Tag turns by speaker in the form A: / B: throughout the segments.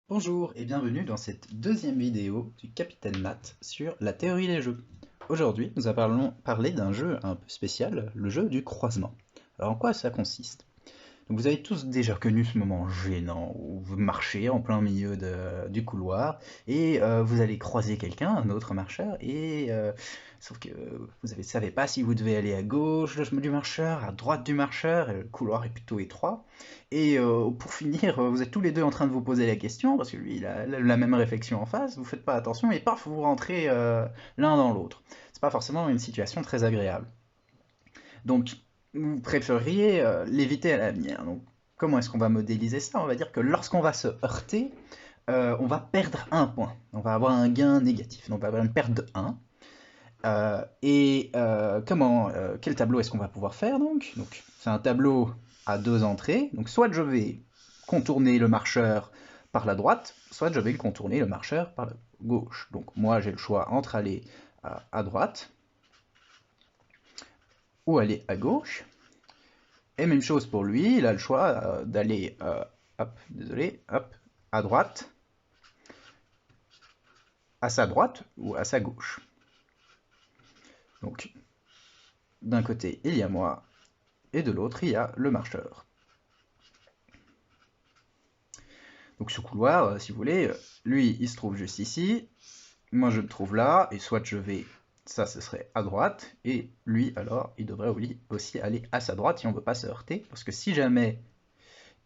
A: Bonjour et bienvenue dans cette deuxième vidéo du Capitaine Nat sur la théorie des jeux. Aujourd'hui, nous allons parler d'un jeu un peu spécial, le jeu du croisement. Alors en quoi ça consiste? Donc vous avez tous déjà connu ce moment gênant où vous marchez en plein milieu du couloir et vous allez croiser quelqu'un, un autre marcheur, et sauf que vous ne savez pas si vous devez aller à gauche du marcheur, à droite du marcheur, et le couloir est plutôt étroit. Et pour finir, vous êtes tous les deux en train de vous poser la question, parce que lui il a la même réflexion en face, vous faites pas attention et paf, vous rentrez l'un dans l'autre. C'est pas forcément une situation très agréable. Donc, vous préfériez l'éviter à l'avenir. Donc, comment est-ce qu'on va modéliser ça? On va dire que lorsqu'on va se heurter, on va perdre un point. On va avoir un gain négatif. Donc, on va avoir une perte de 1. Quel tableau est-ce qu'on va pouvoir faire donc, c'est un tableau à deux entrées. Donc, soit je vais contourner le marcheur par la droite, soit je vais contourner le marcheur par la gauche. Donc, moi, j'ai le choix entre aller à droite ou aller à gauche. Et même chose pour lui, il a le choix d'aller à droite, à sa droite ou à sa gauche. Donc, d'un côté, il y a moi, et de l'autre, il y a le marcheur. Donc ce couloir, si vous voulez, lui, il se trouve juste ici, moi je me trouve là, et soit je vais, ça ce serait à droite, et lui, alors, il devrait aussi aller à sa droite si on ne veut pas se heurter, parce que si jamais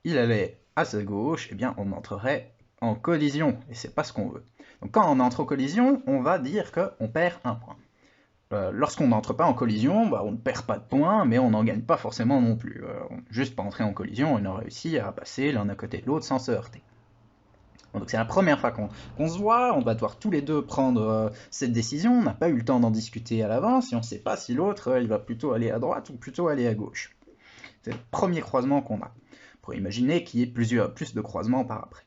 A: il allait à sa gauche, eh bien on entrerait en collision, et c'est pas ce qu'on veut. Donc quand on entre en collision, on va dire qu'on perd un point. Lorsqu'on n'entre pas en collision, on ne perd pas de points, mais on n'en gagne pas forcément non plus. Juste pas entrer en collision, on a réussi à passer l'un à côté de l'autre sans se heurter. Donc c'est la première fois qu'on se voit, on va devoir tous les deux prendre cette décision, on n'a pas eu le temps d'en discuter à l'avance, et on ne sait pas si l'autre il va plutôt aller à droite ou plutôt aller à gauche. C'est le premier croisement qu'on a. Pour imaginer qu'il y ait plus de croisements par après.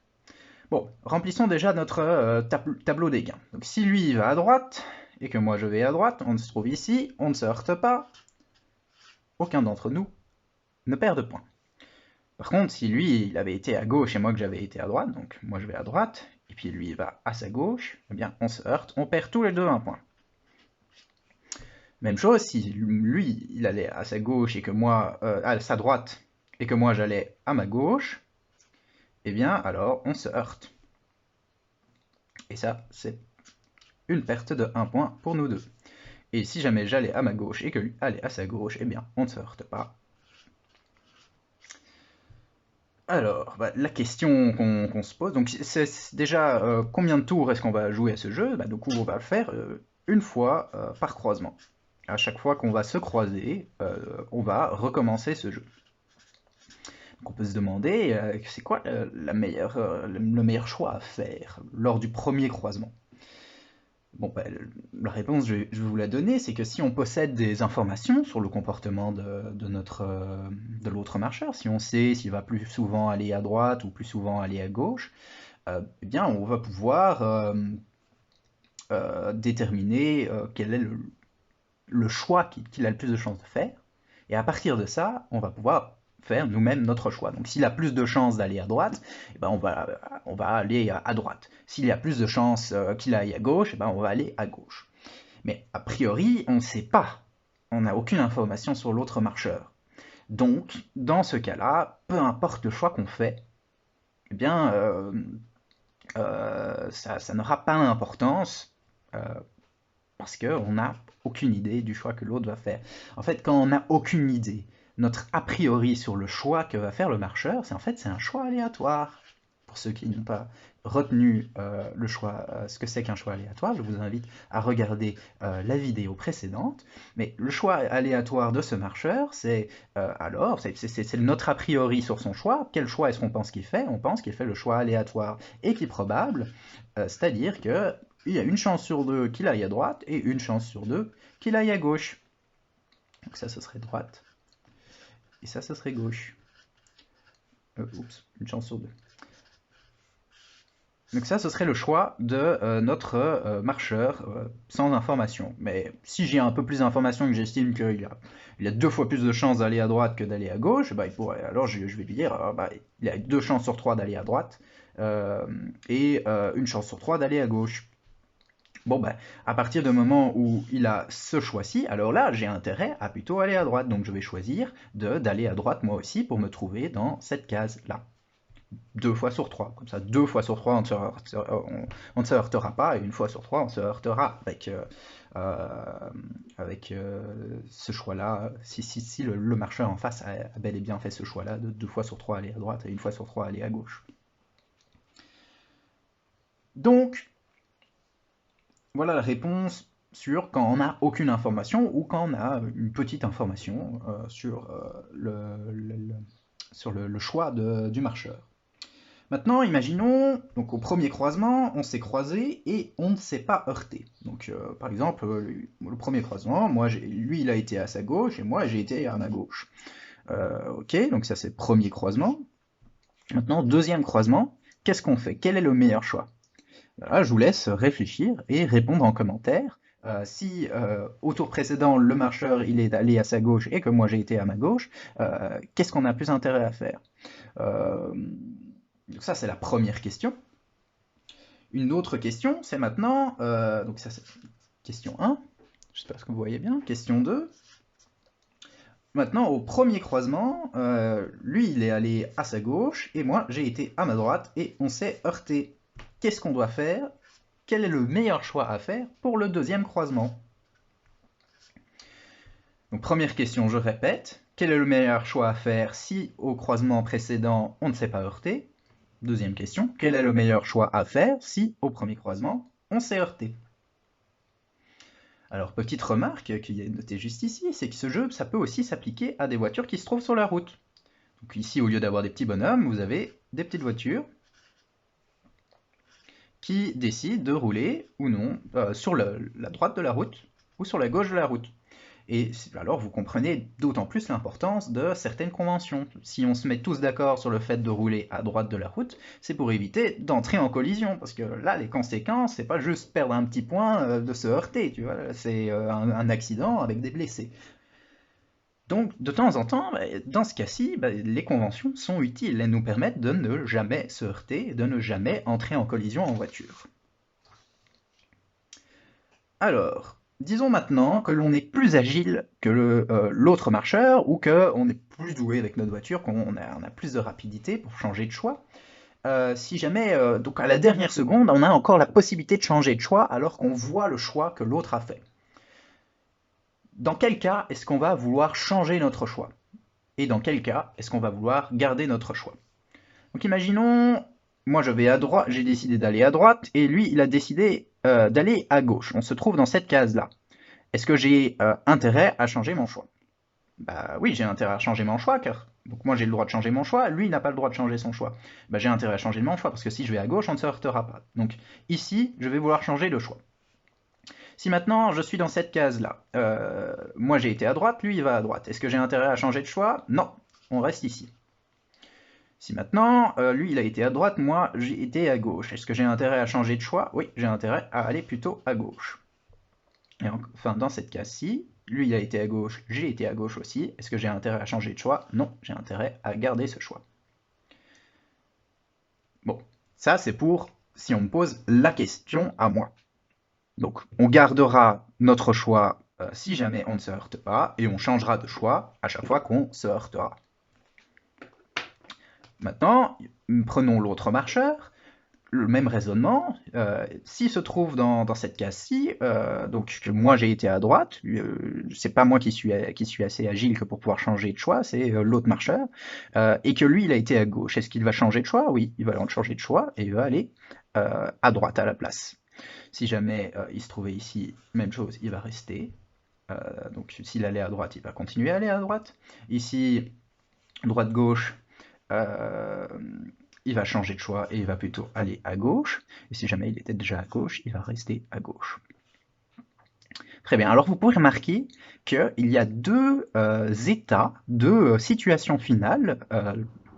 A: Bon, remplissons déjà notre tableau des gains. Donc si lui il va à droite, et que moi je vais à droite, on se trouve ici, on ne se heurte pas, aucun d'entre nous ne perd de points. Par contre, si lui il avait été à gauche et moi que j'avais été à droite, donc moi je vais à droite, et puis lui il va à sa gauche, eh bien on se heurte, on perd tous les deux un point. Même chose, si lui il allait à sa gauche et que moi à sa droite, et que moi j'allais à ma gauche, eh bien alors on se heurte. Et ça, c'est une perte de 1 point pour nous deux. Et si jamais j'allais à ma gauche et que lui allait à sa gauche, eh bien on ne se heurte pas. Alors, la question qu'on se pose, donc c'est déjà combien de tours est-ce qu'on va jouer à ce jeu? Du coup, on va le faire une fois par croisement. À chaque fois qu'on va se croiser, on va recommencer ce jeu. Donc on peut se demander, c'est quoi le meilleur choix à faire lors du premier croisement? Bon, la réponse, je vais vous la donner, c'est que si on possède des informations sur le comportement de l'autre marcheur, si on sait s'il va plus souvent aller à droite ou plus souvent aller à gauche, eh bien on va pouvoir déterminer quel est le choix qu'il a le plus de chances de faire, et à partir de ça, on va pouvoir faire nous-mêmes notre choix. Donc s'il a plus de chances d'aller à droite, eh ben on va aller à droite. S'il a plus de chances qu'il aille à gauche, eh ben on va aller à gauche. Mais a priori, on ne sait pas. On n'a aucune information sur l'autre marcheur. Donc, dans ce cas-là, peu importe le choix qu'on fait, eh bien, ça n'aura pas d'importance parce qu'on n'a aucune idée du choix que l'autre va faire. En fait, quand on n'a aucune idée, notre a priori sur le choix que va faire le marcheur, c'est un choix aléatoire. Pour ceux qui n'ont pas retenu le choix, ce que c'est qu'un choix aléatoire, je vous invite à regarder la vidéo précédente. Mais le choix aléatoire de ce marcheur, c'est notre a priori sur son choix. Quel choix est-ce qu'on pense qu'il fait? On pense qu'il fait le choix aléatoire équiprobable, c'est-à-dire que il y a une chance sur deux qu'il aille à droite et une chance sur deux qu'il aille à gauche. Donc ça, ce serait droite. Et ça, ce serait gauche. Une chance sur deux. Donc ça, ce serait le choix de notre marcheur sans information. Mais si j'ai un peu plus d'informations que j'estime qu'il a 2 fois plus de chances d'aller à droite que d'aller à gauche, alors je vais lui dire il a 2 chances sur 3 d'aller à droite, et une chance sur 3 d'aller à gauche. Bon, ben, à partir du moment où il a ce choix-ci, alors là, j'ai intérêt à plutôt aller à droite. Donc je vais choisir d'aller à droite moi aussi pour me trouver dans cette case-là. 2 fois sur 3. Comme ça, 2 fois sur 3, on ne se heurtera pas, et 1 fois sur 3, on se heurtera avec ce choix-là. Si le marcheur en face a bel et bien fait ce choix-là, de 2 fois sur 3 aller à droite et 1 fois sur 3 aller à gauche. Donc, voilà la réponse sur quand on n'a aucune information ou quand on a une petite information sur le choix du marcheur. Maintenant, imaginons, donc au premier croisement, on s'est croisé et on ne s'est pas heurté. Donc, par exemple, le premier croisement, lui, il a été à sa gauche et moi, j'ai été à ma gauche. Ok, donc ça, c'est le premier croisement. Maintenant, deuxième croisement, qu'est-ce qu'on fait? Quel est le meilleur choix? Là, je vous laisse réfléchir et répondre en commentaire. Si au tour précédent, le marcheur il est allé à sa gauche et que moi j'ai été à ma gauche, qu'est-ce qu'on a plus intérêt à faire? Donc ça, c'est la première question. Une autre question, c'est maintenant, donc ça c'est question 1, j'espère que vous voyez bien, question 2. Maintenant, au premier croisement, lui il est allé à sa gauche et moi j'ai été à ma droite et on s'est heurté. Qu'est-ce qu'on doit faire? Quel est le meilleur choix à faire pour le deuxième croisement? Donc première question, je répète, quel est le meilleur choix à faire si au croisement précédent on ne s'est pas heurté? Deuxième question, quel est le meilleur choix à faire si au premier croisement on s'est heurté? Alors petite remarque qui est notée juste ici, c'est que ce jeu ça peut aussi s'appliquer à des voitures qui se trouvent sur la route. Donc ici au lieu d'avoir des petits bonhommes, vous avez des petites voitures qui décide de rouler ou non sur la droite de la route ou sur la gauche de la route. Et alors vous comprenez d'autant plus l'importance de certaines conventions. Si on se met tous d'accord sur le fait de rouler à droite de la route, c'est pour éviter d'entrer en collision, parce que là les conséquences, c'est pas juste perdre un petit point, de se heurter, tu vois, c'est un accident avec des blessés. Donc, de temps en temps, dans ce cas-ci, les conventions sont utiles. Elles nous permettent de ne jamais se heurter, de ne jamais entrer en collision en voiture. Alors, disons maintenant que l'on est plus agile que l'autre marcheur, ou qu'on est plus doué avec notre voiture, qu'on a plus de rapidité pour changer de choix. Si jamais, donc à la dernière seconde, on a encore la possibilité de changer de choix alors qu'on voit le choix que l'autre a fait. Dans quel cas est-ce qu'on va vouloir changer notre choix? Et dans quel cas est-ce qu'on va vouloir garder notre choix? Donc imaginons, moi je vais à droite, j'ai décidé d'aller à droite, et lui il a décidé d'aller à gauche. On se trouve dans cette case-là. Est-ce que j'ai intérêt à changer mon choix? Bah oui, j'ai intérêt à changer mon choix, car donc moi j'ai le droit de changer mon choix, lui il n'a pas le droit de changer son choix. Bah j'ai intérêt à changer mon choix, parce que si je vais à gauche, on ne se heurtera pas. Donc ici, je vais vouloir changer de choix. Si maintenant je suis dans cette case-là, moi j'ai été à droite, lui il va à droite. Est-ce que j'ai intérêt à changer de choix? Non, on reste ici. Si maintenant, lui il a été à droite, moi j'ai été à gauche. Est-ce que j'ai intérêt à changer de choix? Oui, j'ai intérêt à aller plutôt à gauche. Et enfin, dans cette case-ci, lui il a été à gauche, j'ai été à gauche aussi. Est-ce que j'ai intérêt à changer de choix? Non, j'ai intérêt à garder ce choix. Bon, ça c'est pour si on me pose la question à moi. Donc, on gardera notre choix si jamais on ne se heurte pas, et on changera de choix à chaque fois qu'on se heurtera. Maintenant, prenons l'autre marcheur, le même raisonnement, s'il se trouve dans cette case-ci, donc moi j'ai été à droite, c'est pas moi qui suis assez agile que pour pouvoir changer de choix, c'est l'autre marcheur, et que lui il a été à gauche. Est-ce qu'il va changer de choix? Oui, il va changer de choix et il va aller à droite à la place. Si jamais il se trouvait ici, même chose, il va rester. Donc s'il allait à droite, il va continuer à aller à droite. Ici, droite-gauche, il va changer de choix et il va plutôt aller à gauche. Et si jamais il était déjà à gauche, il va rester à gauche. Très bien, alors vous pouvez remarquer qu'il y a deux états, deux situations finales.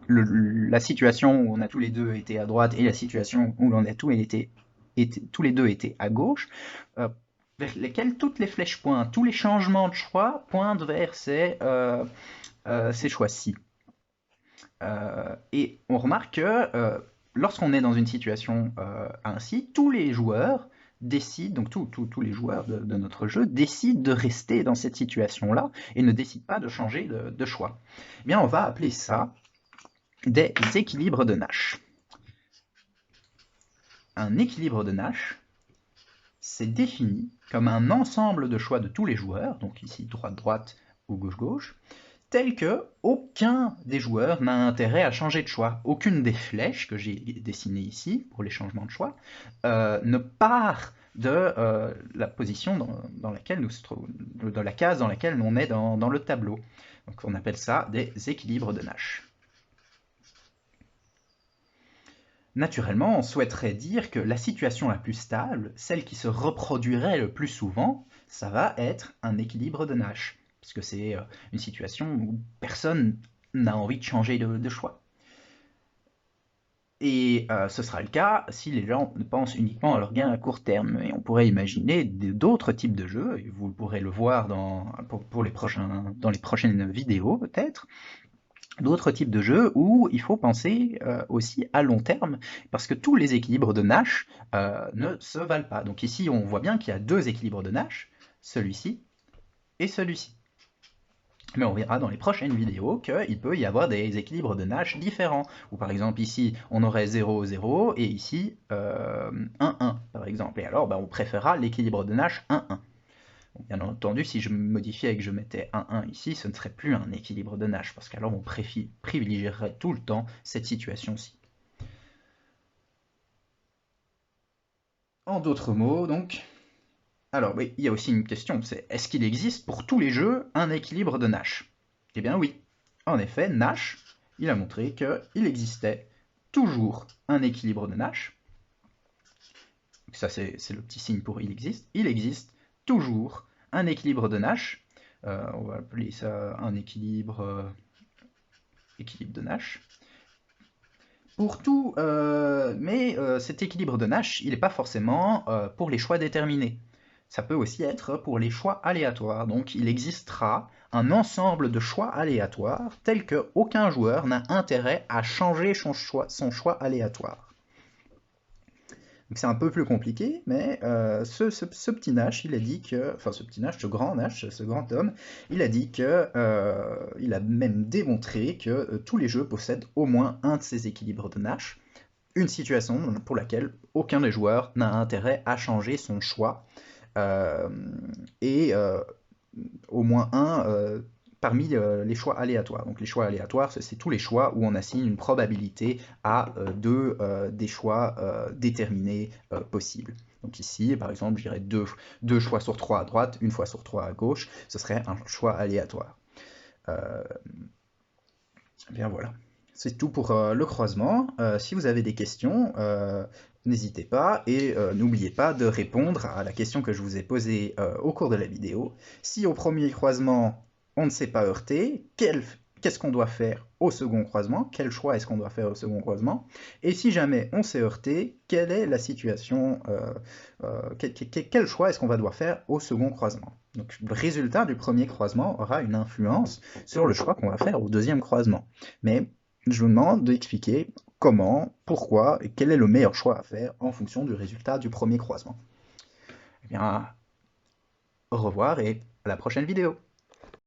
A: La situation où on a tous les deux été à droite et la situation où on a tous les deux été à gauche, vers lesquelles toutes les flèches pointent, tous les changements de choix pointent vers ces choix-ci. Et on remarque que lorsqu'on est dans une situation ainsi, tous les joueurs décident, donc tous les joueurs de notre jeu décident de rester dans cette situation-là et ne décident pas de changer de choix. Eh bien, on va appeler ça des équilibres de Nash. Un équilibre de Nash, c'est défini comme un ensemble de choix de tous les joueurs, donc ici droite-droite ou gauche-gauche, tel que aucun des joueurs n'a intérêt à changer de choix. Aucune des flèches que j'ai dessinées ici pour les changements de choix ne part de la position dans laquelle nous se trouvons, de la case dans laquelle on est dans le tableau. Donc on appelle ça des équilibres de Nash. Naturellement, on souhaiterait dire que la situation la plus stable, celle qui se reproduirait le plus souvent, ça va être un équilibre de Nash, parce que c'est une situation où personne n'a envie de changer de choix. Et ce sera le cas si les gens ne pensent uniquement à leur gain à court terme. Et on pourrait imaginer d'autres types de jeux, et vous pourrez le voir dans les prochaines vidéos peut-être, d'autres types de jeux où il faut penser aussi à long terme, parce que tous les équilibres de Nash ne se valent pas. Donc ici, on voit bien qu'il y a deux équilibres de Nash, celui-ci et celui-ci. Mais on verra dans les prochaines vidéos qu'il peut y avoir des équilibres de Nash différents. Ou par exemple ici, on aurait 0, 0, et ici 1, 1, par exemple. Et alors, on préférera l'équilibre de Nash 1, 1. Bien entendu, si je modifiais et que je mettais 1, 1 ici, ce ne serait plus un équilibre de Nash, parce qu'alors on privilégierait tout le temps cette situation-ci. En d'autres mots, donc, alors oui, il y a aussi une question, c'est est-ce qu'il existe pour tous les jeux un équilibre de Nash? Eh bien oui, en effet, Nash, il a montré qu'il existait toujours un équilibre de Nash. Ça c'est le petit signe pour il existe toujours un équilibre de Nash. On va appeler ça un équilibre de Nash. Pour tout, mais cet équilibre de Nash, il n'est pas forcément pour les choix déterminés. Ça peut aussi être pour les choix aléatoires. Donc il existera un ensemble de choix aléatoires tels qu'aucun joueur n'a intérêt à changer son choix aléatoire. Donc c'est un peu plus compliqué, mais ce petit Nash, il a dit que, enfin ce petit Nash, ce grand Nash, ce grand homme, il a dit que, il a même démontré que tous les jeux possèdent au moins un de ces équilibres de Nash, une situation pour laquelle aucun des joueurs n'a intérêt à changer son choix, et au moins un parmi les choix aléatoires. Donc les choix aléatoires, c'est tous les choix où on assigne une probabilité à des choix déterminés possibles. Donc ici, par exemple, je dirais 2 choix sur 3 à droite, 1 fois sur 3 à gauche, ce serait un choix aléatoire. Bien voilà. C'est tout pour le croisement. Si vous avez des questions, n'hésitez pas et n'oubliez pas de répondre à la question que je vous ai posée au cours de la vidéo. Si au premier croisement, on ne s'est pas heurté, qu'est-ce qu'on doit faire au second croisement? Quel choix est-ce qu'on doit faire au second croisement? Et si jamais on s'est heurté, quelle est la situation, quel choix est-ce qu'on va devoir faire au second croisement? Donc le résultat du premier croisement aura une influence sur le choix qu'on va faire au deuxième croisement. Mais je vous demande d'expliquer comment, pourquoi et quel est le meilleur choix à faire en fonction du résultat du premier croisement. Eh bien, au revoir et à la prochaine vidéo.